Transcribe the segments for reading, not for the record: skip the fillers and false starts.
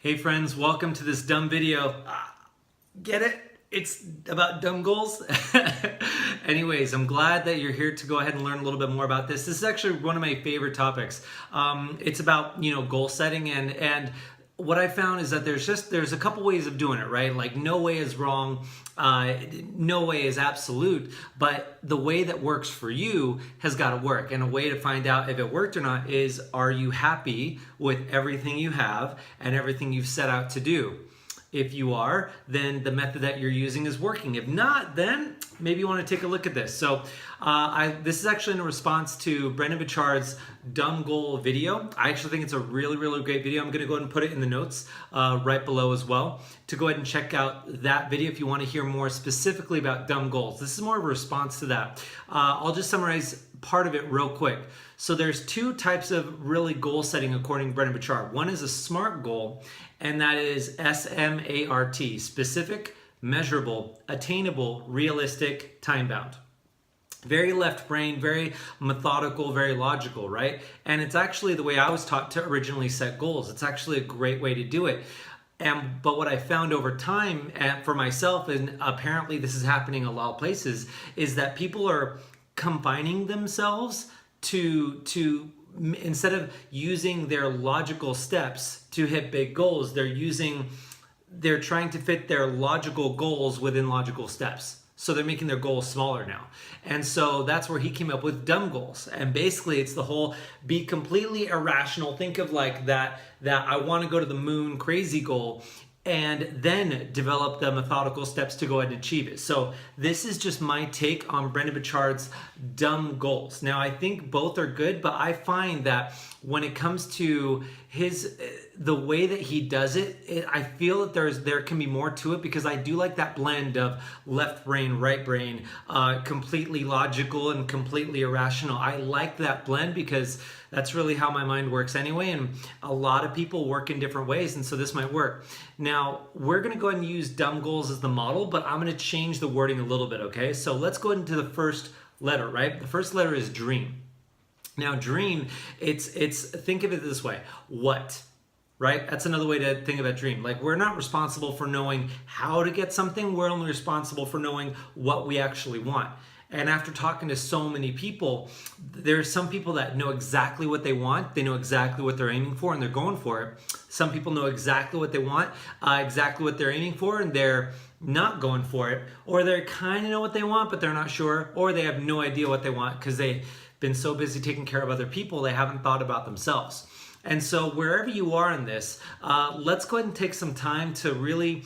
Hey friends, welcome to this dumb video. Get it? It's about dumb goals. Anyways, I'm glad that you're here to go ahead and learn a little bit more about this. This is actually one of my favorite topics. It's about, goal setting, and what I found is that there's a couple ways of doing it, right? Like no way is wrong, no way is absolute, but the way that works for you has got to work. And a way to find out if it worked or not is, are you happy with everything you have and everything you've set out to do? If you are, then the method that you're using is working. If not, then maybe you want to take a look at this. So this is actually in response to Brendon Burchard's dumb goal video. I actually think it's a really, really great video. I'm going to go ahead and put it in the notes right below as well to go ahead and check out that video if you want to hear more specifically about dumb goals. This is more of a response to that. I'll just summarize part of it real quick. So there's two types of really goal setting according to Brendon Burchard. One is a SMART goal, and that is S-M-A-R-T, specific, measurable, attainable, realistic, time-bound. Very left brain, very methodical, very logical, right? And it's actually the way I was taught to originally set goals. It's actually a great way to do it. But what I found over time for myself, and apparently this is happening in a lot of places, is that people are confining themselves to instead of using their logical steps to hit big goals, they're trying to fit their logical goals within logical steps. So they're making their goals smaller now. And so that's where he came up with dumb goals. And basically it's the whole be completely irrational. Think of like that I want to go to the moon crazy goal, and then develop the methodical steps to go ahead and achieve it. So this is just my take on Brendon Burchard's dumb goals. Now I think both are good, but I find that when it comes to the way that he does it, I feel that there can be more to it, because I do like that blend of left brain, right brain, completely logical and completely irrational. I like that blend because that's really how my mind works anyway, and a lot of people work in different ways, and so this might work. Now, we're gonna go ahead and use dumb goals as the model, but I'm gonna change the wording a little bit, okay? So let's go into the first letter, right? The first letter is dream. Now, dream, it's think of it this way, what? Right? That's another way to think about dream. Like, we're not responsible for knowing how to get something, we're only responsible for knowing what we actually want. And after talking to so many people, there's some people that know exactly what they want, they know exactly what they're aiming for, and they're going for it. Some people know exactly what they want, exactly what they're aiming for, and they're not going for it. Or they kind of know what they want, but they're not sure, or they have no idea what they want because they've been so busy taking care of other people, they haven't thought about themselves. And so wherever you are in this, let's go ahead and take some time to really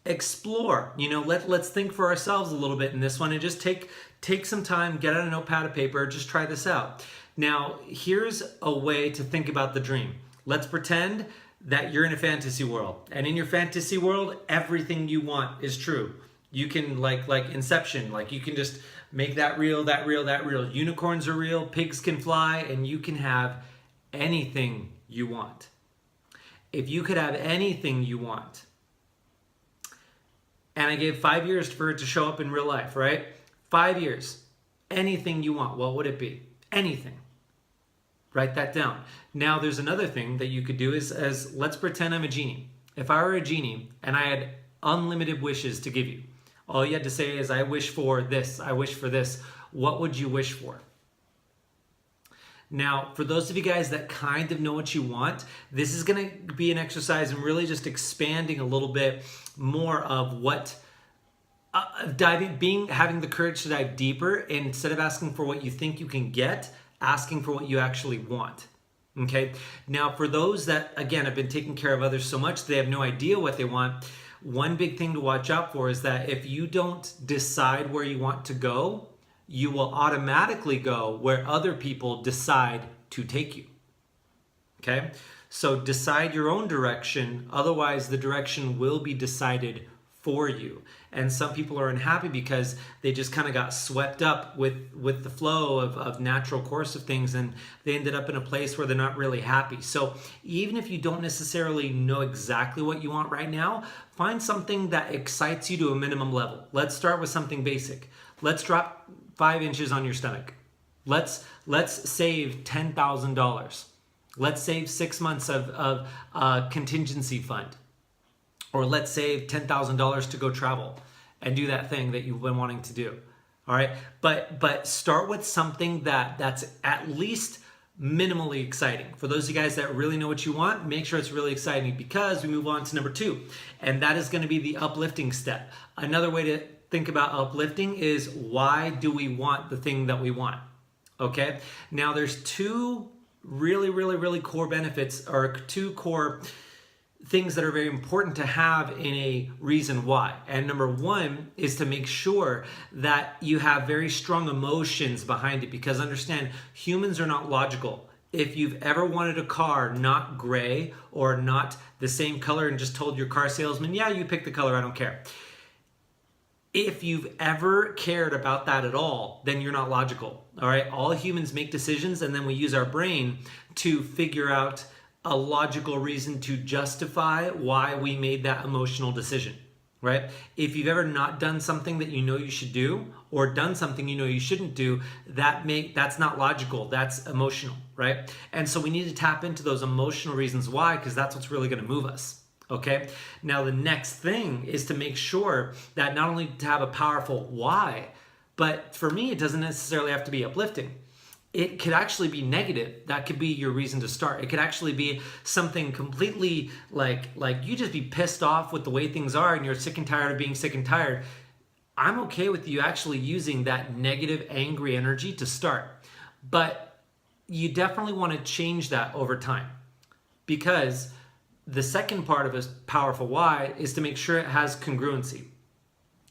explore. Let's think for ourselves a little bit in this one, and just take some time, get out a notepad and paper, just try this out. Now, here's a way to think about the dream. Let's pretend that you're in a fantasy world, and in your fantasy world, everything you want is true. You can, like Inception, like you can just make that real, that real, that real. Unicorns are real, pigs can fly, and you can have anything you want. If you could have anything you want, and I gave 5 years for it to show up in real life, right? 5 years, anything you want, what would it be? Anything. Write that down. Now, there's another thing that you could do is let's pretend I'm a genie. If I were a genie and I had unlimited wishes to give you, all you had to say is, I wish for this, I wish for this. What would you wish for? Now, for those of you guys that kind of know what you want, this is going to be an exercise in really just expanding a little bit more of what having the courage to dive deeper, instead of asking for what you think you can get, asking for what you actually want. Okay. Now, for those that, again, have been taking care of others so much they have no idea what they want, one big thing to watch out for is that if you don't decide where you want to go, you will automatically go where other people decide to take you. Okay? So decide your own direction, otherwise the direction will be decided for you. And some people are unhappy because they just kind of got swept up with the flow of natural course of things, and they ended up in a place where they're not really happy. So even if you don't necessarily know exactly what you want right now, find something that excites you to a minimum level. Let's start with something basic. Let's drop 5 inches on your stomach. Let's save $10,000. Let's save 6 months of contingency fund. or let's save $10,000 to go travel and do that thing that you've been wanting to do. All right, but start with something that's at least minimally exciting. For those of you guys that really know what you want, make sure it's really exciting, because we move on to number 2, and that is going to be the uplifting step. Another way to think about uplifting is, why do we want the thing that we want? Okay, now there's 2 really core benefits, or 2 core things that are very important to have in a reason why. And number 1 is to make sure that you have very strong emotions behind it, because understand, humans are not logical. If you've ever wanted a car not gray or not the same color and just told your car salesman, yeah, you pick the color, I don't care. If you've ever cared about that at all, then you're not logical. All right, all humans make decisions, and then we use our brain to figure out a logical reason to justify why we made that emotional decision, right? If you've ever not done something that you know you should do, or done something you know you shouldn't do, that's not logical, that's emotional, right? And so we need to tap into those emotional reasons why, because that's what's really gonna move us, okay? Now the next thing is to make sure that not only to have a powerful why, but for me, it doesn't necessarily have to be uplifting. It could actually be negative. That could be your reason to start. It could actually be something completely like you just be pissed off with the way things are, and you're sick and tired of being sick and tired. I'm okay with you actually using that negative, angry energy to start. But you definitely want to change that over time, because the second part of a powerful why is to make sure it has congruency.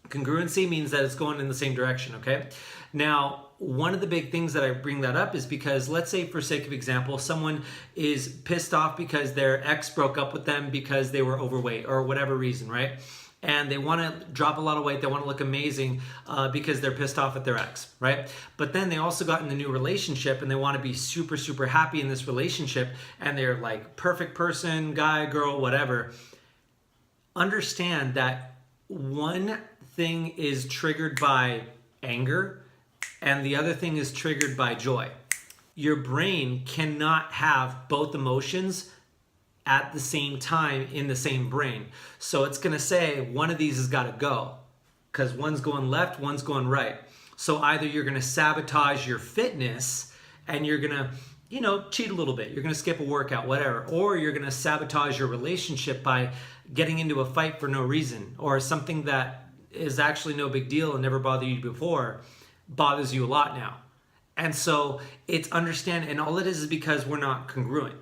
Congruency means that it's going in the same direction, okay? Now, one of the big things that I bring that up is because, let's say for sake of example, someone is pissed off because their ex broke up with them because they were overweight or whatever reason, right? And they want to drop a lot of weight, they want to look amazing because they're pissed off at their ex, right? But then they also got in a new relationship and they want to be super happy in this relationship, and they're like perfect person, guy, girl, whatever. Understand that one thing is triggered by anger and the other thing is triggered by joy. Your brain cannot have both emotions at the same time in the same brain. So it's gonna say one of these has gotta go, because one's going left, one's going right. So either you're gonna sabotage your fitness and you're gonna, cheat a little bit. You're gonna skip a workout, whatever. Or you're gonna sabotage your relationship by getting into a fight for no reason, or something that is actually no big deal and never bothered you before bothers you a lot now. And so it's understand, and all it is because we're not congruent.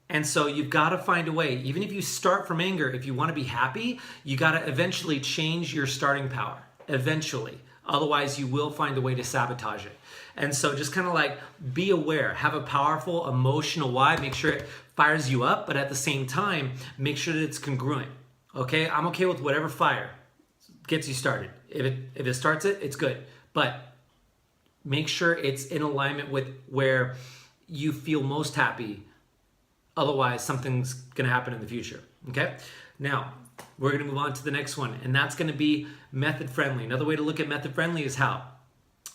And so you've got to find a way. Even if you start from anger, if you want to be happy, you got to eventually change your starting power. Eventually. Otherwise, you will find a way to sabotage it. And so just kind of like be aware. Have a powerful emotional why. Make sure it fires you up, but at the same time, make sure that it's congruent. Okay? I'm okay with whatever fire gets you started. If it starts it, it's good. But make sure it's in alignment with where you feel most happy. Otherwise, something's going to happen in the future, okay? Now, we're going to move on to the next one, and that's going to be method friendly. Another way to look at method friendly is how.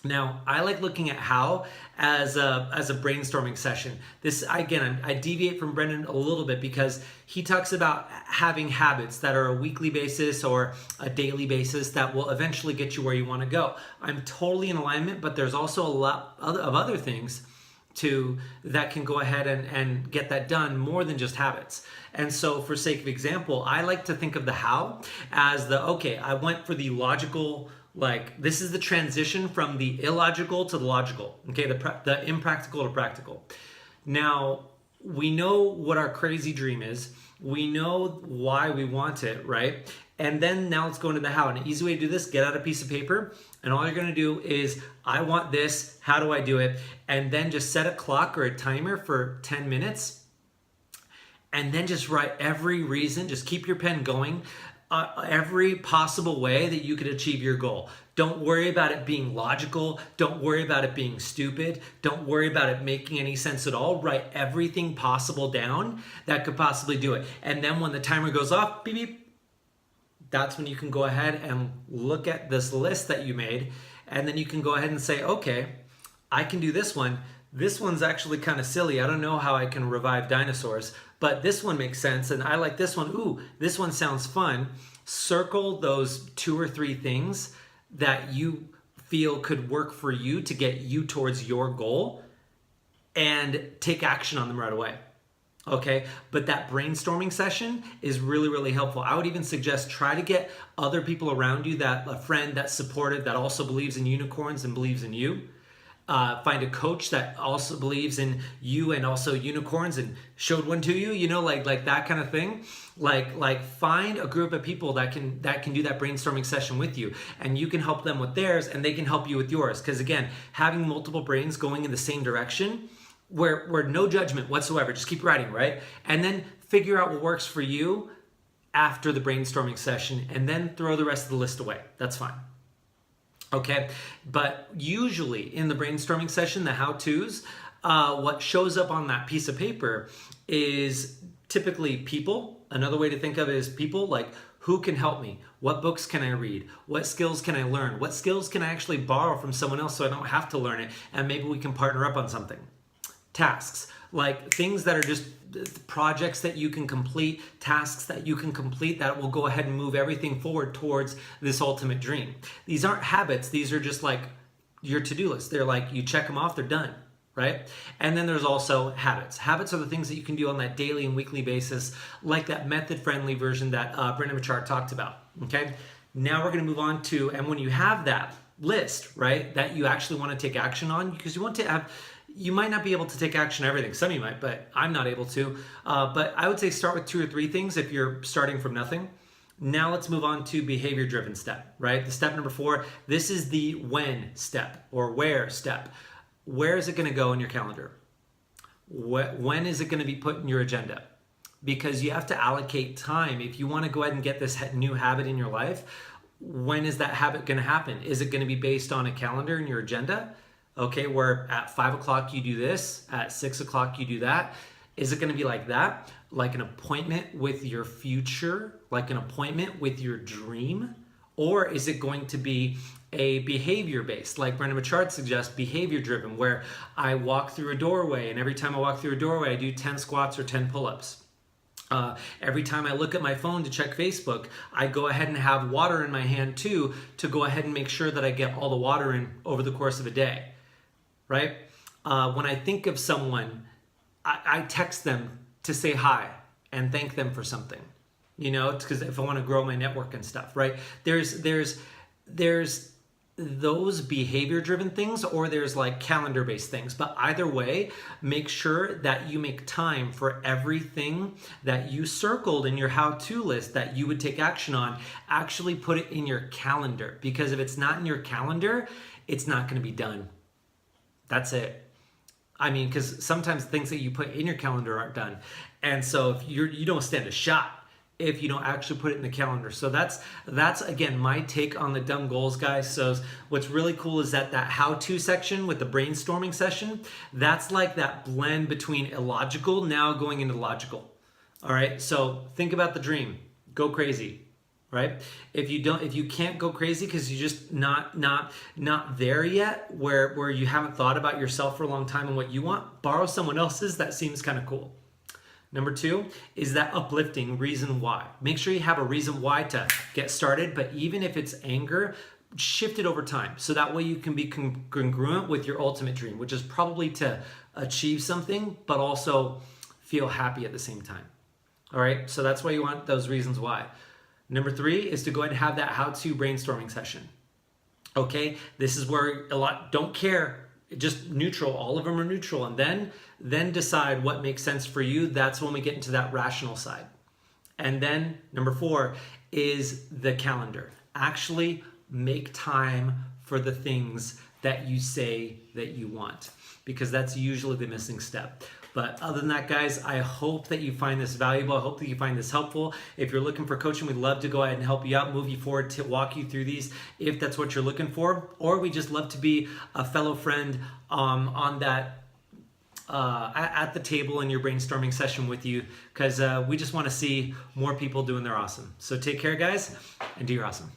Now, I like looking at how as a brainstorming session. This, again, I deviate from Brendan a little bit because he talks about having habits that are a weekly basis or a daily basis that will eventually get you where you want to go. I'm totally in alignment, but there's also a lot of other things that can go ahead and get that done more than just habits. And so for sake of example, I like to think of the how as I went for the logical, like this is the transition from the illogical to the logical, okay, the impractical to practical. Now, we know what our crazy dream is. We know why we want it, right? And then now let's go into the how. And an easy way to do this, get out a piece of paper, and all you're gonna do is, I want this, how do I do it? And then just set a clock or a timer for 10 minutes, and then just write every reason, just keep your pen going, every possible way that you could achieve your goal. Don't worry about it being logical. Don't worry about it being stupid. Don't worry about it making any sense at all. Write everything possible down that could possibly do it. And then when the timer goes off, beep, beep, that's when you can go ahead and look at this list that you made, and then you can go ahead and say, okay, I can do this one. This one's actually kind of silly. I don't know how I can revive dinosaurs, but this one makes sense, and I like this one. Ooh, this one sounds fun. Circle those 2 or 3 things that you feel could work for you to get you towards your goal, and take action on them right away. Okay, but that brainstorming session is really, really helpful. I would even suggest try to get other people around you, that a friend that's supportive, that also believes in unicorns and believes in you. Find a coach that also believes in you and also unicorns and showed one to you, you know, like that kind of thing. Like find a group of people that can do that brainstorming session with you, and you can help them with theirs and they can help you with yours. Because again, having multiple brains going in the same direction, where no judgment whatsoever, just keep writing, right? And then figure out what works for you after the brainstorming session, and then throw the rest of the list away. That's fine. Okay, but usually in the brainstorming session, the how-tos, what shows up on that piece of paper is typically people. Another way to think of it is people, like who can help me? What books can I read? What skills can I learn? What skills can I actually borrow from someone else so I don't have to learn it, and maybe we can partner up on something? Tasks, like things that are just projects that you can complete, tasks that you can complete that will go ahead and move everything forward towards this ultimate dream. These aren't habits, these are just like your to-do list. They're like, you check them off, they're done, right? And then there's also habits. Habits are the things that you can do on that daily and weekly basis, like that method-friendly version that Brendon Burchard talked about, okay? Now we're gonna move on to, and when you have that list, right, that you actually wanna take action on, because you want to have, you might not be able to take action on everything. Some of you might, but I'm not able to. But I would say start with 2 or 3 things if you're starting from nothing. Now let's move on to behavior-driven step, right? The step number 4, this is the when step or where step. Where is it gonna go in your calendar? When is it gonna be put in your agenda? Because you have to allocate time. If you wanna go ahead and get this new habit in your life, when is that habit gonna happen? Is it gonna be based on a calendar in your agenda? Okay, where at 5 o'clock you do this, at 6 o'clock you do that. Is it gonna be like that? Like an appointment with your future, like an appointment with your dream? Or is it going to be a behavior-based, like Brendon Burchard suggests, behavior-driven, where I walk through a doorway, and every time I walk through a doorway, I do 10 squats or 10 pull-ups. Every time I look at my phone to check Facebook, I go ahead and have water in my hand too, to go ahead and make sure that I get all the water in over the course of a day. Right? When I think of someone, I text them to say hi and thank them for something. You know, it's because if I want to grow my network and stuff, right? There's those behavior-driven things, or there's like calendar-based things. But either way, make sure that you make time for everything that you circled in your how-to list that you would take action on. Actually put it in your calendar, because if it's not in your calendar, it's not going to be done. That's it. I mean, because sometimes things that you put in your calendar aren't done. And so if you don't stand a shot if you don't actually put it in the calendar. So that's again, my take on the dumb goals, guys. So what's really cool is that how-to section with the brainstorming session, that's like that blend between illogical now going into logical. All right, so think about the dream. Go crazy. Right? If you can't go crazy because you're just not there yet, where you haven't thought about yourself for a long time and what you want, borrow someone else's. That seems kind of cool. Number 2 is that uplifting reason why. Make sure you have a reason why to get started, but even if it's anger, shift it over time. So that way you can be congruent with your ultimate dream, which is probably to achieve something, but also feel happy at the same time. All right, so that's why you want those reasons why. Number 3 is to go ahead and have that how-to brainstorming session. Okay, this is where don't care, just neutral, all of them are neutral, and then decide what makes sense for you. That's when we get into that rational side. And then number 4 is the calendar. Actually make time for the things that you say that you want, because that's usually the missing step. But other than that, guys, I hope that you find this valuable. I hope that you find this helpful. If you're looking for coaching, we'd love to go ahead and help you out, move you forward, to walk you through these if that's what you're looking for. Or we just love to be a fellow friend on that at the table in your brainstorming session with you, because we just want to see more people doing their awesome. So take care, guys, and do your awesome.